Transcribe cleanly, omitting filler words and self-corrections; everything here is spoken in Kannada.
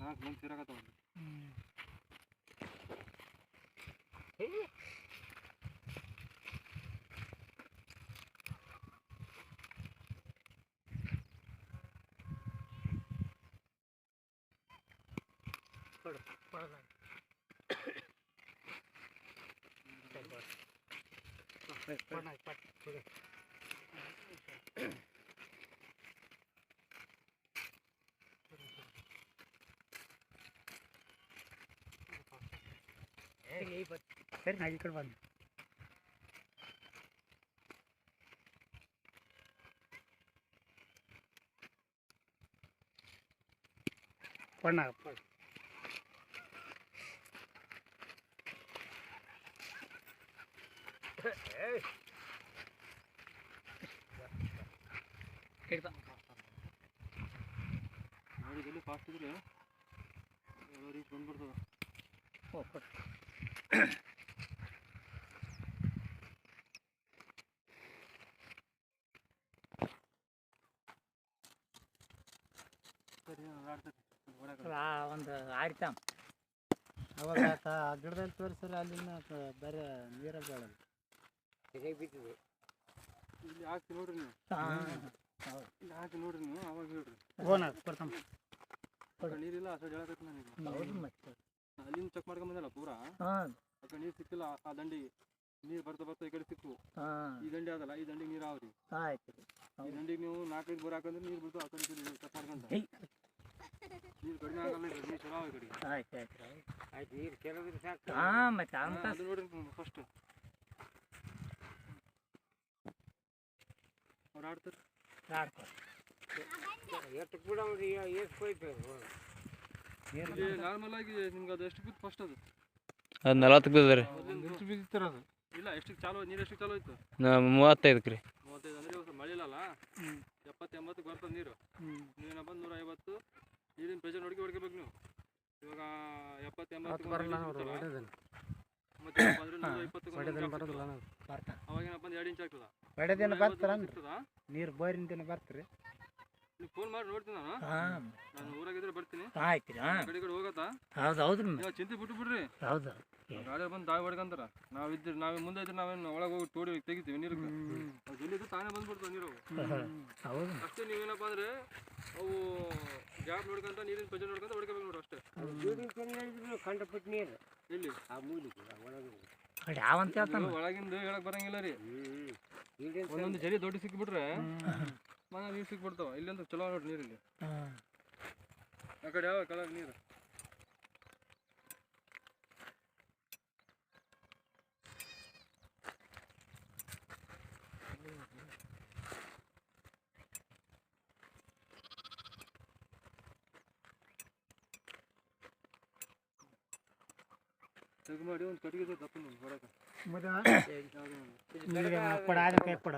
ನಾಲ್ಕು ಮಂದಿ ಸೇರಾಕತ್ತಾವ ಸರಿ ನಾ ಈ ಕಡೆ ಬಂದು ಪಣ್ಣ ನೋಡಿ ಫಾಸ್ಟ್ ಇದ್ರೆ ರೀಚ್ ಬಂದ್ಬಿಡ್ತದ ಒಂದು ಆಡ್ತ ಅವಾಗ ಗಿಡದಲ್ಲಿ ತೋರಿಸ್ರೆ ಅಲ್ಲಿನ ಬರೀ ನೀರ ಬೇಡಲ್ಲ ಹೇಗೆ ಬಿಟ್ಟಿದೆ ಇಲ್ಲಿ ಹಾಕಿ ನೋಡ್ರಿ ನೀವು ಇಲ್ಲಿ ಹಾಕಿ ನೋಡ್ರಿ ನೀವು ಅವಾಗ ಹೇಳ್ರಿ ನೀರಿಲ್ಲ ಆ ಸೈಡ್ ಹೇಳಕತ್ತಿ ನಾನು ಮತ್ತೆ ಅಲ್ಲಿಂದ ಚೆಕ್ ಮಾಡ್ಕೊಂಬಂದಲ್ಲ ಪೂರಾ ಆ ಕಡೆ ನೀರು ಸಿಕ್ಕಿಲ್ಲ ಆ ದಂಡಿಗೆ ನೀರು ಬರ್ತಾ ಈ ಕಡೆ ಸಿಕ್ಕು ಈ ದಂಡಿ ಅದಲ್ಲ ಈ ದಂಡಿಗೆ ನೀರು ಆವ್ರಿ ಈ ದಂಡಿಗೆ ನೀವು 4-5 ಬೋರ್ ಹಾಕಂದ್ರೆ ನೀರು ಬಿಡ್ತು ಆ ಕಡೆ ಚೆಕ್ ಮಾಡ್ಕೊಂಡ ನೀರು ಕಡಿಮೆ ಆಗಲ್ಲ ನೀರು ಚಲೋ ಈ ಕಡೆಗೆ ಆಯ್ತು ನೀರು ಕೆಲವ್ರಿಗೆ ಸಾಕು ಮತ್ತೆ ಅದು ನೋಡ್ರಿ ಫಸ್ಟ್ ಅವ್ರು ಆಡ್ತಾರೆ ಎಷ್ಟು ಕೂಡ ಎಷ್ಟು ಹೋಯ್ತು ನಾರ್ಮಲ್ ಆಗಿ ನಿಮ್ಗೆ ಅದು ಎಷ್ಟು ಬಿತ್ತು ಫಸ್ಟ್ ಅದು 40 ಬಿದ್ದರೆ ಎಷ್ಟು ಬಿದ್ದಿತ್ತರ ಅದು ಇಲ್ಲ ಎಷ್ಟಕ್ಕೆ ಚಾಲು ನೀರು ಎಷ್ಟಕ್ಕೆ ಚಾಲು ಆಯ್ತು 35 ರೀ 35 ಅಂದ್ರೆ ಇವತ್ತು ಮಳೆ ಇಲ್ಲಲ್ಲ 70-80 ಬರ್ತದೆ ನೀರು ನೀವೇನ ಬಂದು 150 ನೀರಿನ ಪ್ರೆಷರ್ ಹೊಡ್ಕೋಬೇಕು ನೀವು ಇವಾಗ 70-80 ಬರಲ್ಲ ಮತ್ತೆ 120 ಬರೋದಿಲ್ಲ ಅವಾಗೇನಪ್ಪ 2 ಇಂಚ್ ಆಗ್ತದ ಬಡದಿನ ಬರ್ತಾರ ನೀರು ಬೋರಿನ ದಿನ ಬರ್ತೀರಿ ನೀವು ಫೋನ್ ಮಾಡಿ ನೋಡ್ತೀನಿ ನಾನು ಊರಾಗಿದ್ರೆ ಬರ್ತೀನಿ ಆಯ್ತು ಕಡೆ ಹೋಗತ್ತಾ ಹೌದು ಚಿಂತೆ ಬಿಟ್ಟು ಬಿಡ್ರಿ ಹೌದು ಗಾಡಿ ಬಂದು ತಾಯಿ ಹೊಡ್ಕಂತಾರ ನಾವೇ ಮುಂದೆ ಇದ್ರೆ ನಾವೇನು ಒಳಗೆ ಹೋಗಿ ತೋಡಿ ತೆಗಿತೀವಿ ನೀರಿಗೆ ಜಲ್ಲಿದ್ರೆ ತಾನೇ ಬಂದ್ಬಿಡ್ತಾವೆ ನೀರು ಹೌದು ಅಷ್ಟೇ ನೀವೇನಪ್ಪ ಅಂದ್ರೆ ಅವು ಗ್ಯಾಪ್ ನೋಡ್ಕೊಂತ ನೀರಿನ ಪ್ರೆಷರ್ ನೋಡ್ಕೊಂತ ಹೊಡ್ಕೋಬೇಕು ನೋಡ್ರಿ ಅಷ್ಟೇ ಕಂಡಪಟ್ಟು ನೀರು ಎಲ್ಲಿ ಆ ಮೂಲಿಗೆ ಒಳಗೆ ಒಳಗಿಂದ ಹೇಳಕ್ ಬರಂಗಿಲ್ಲ ರೀ ಒಂದೊಂದು ಜರಿ ದೊಡ್ಡ ಸಿಕ್ಬಿಟ್ರೆ ಮನೆ ನೀರು ಸಿಕ್ಬಿಡ್ತಾವ ಇಲ್ಲಂತ ಚಲೋ ನೋಡ್ರಿ ನೀರಲ್ಲಿ ಆ ಕಡೆ ಯಾವ ಕಲರ್ ನೀರು ತೆಗ್ ಮಾಡಿ ಒಂದು ಕಟ್ಟಿಗೆ ದಪ್ಪ ಹೊರಕ ಕೊಡ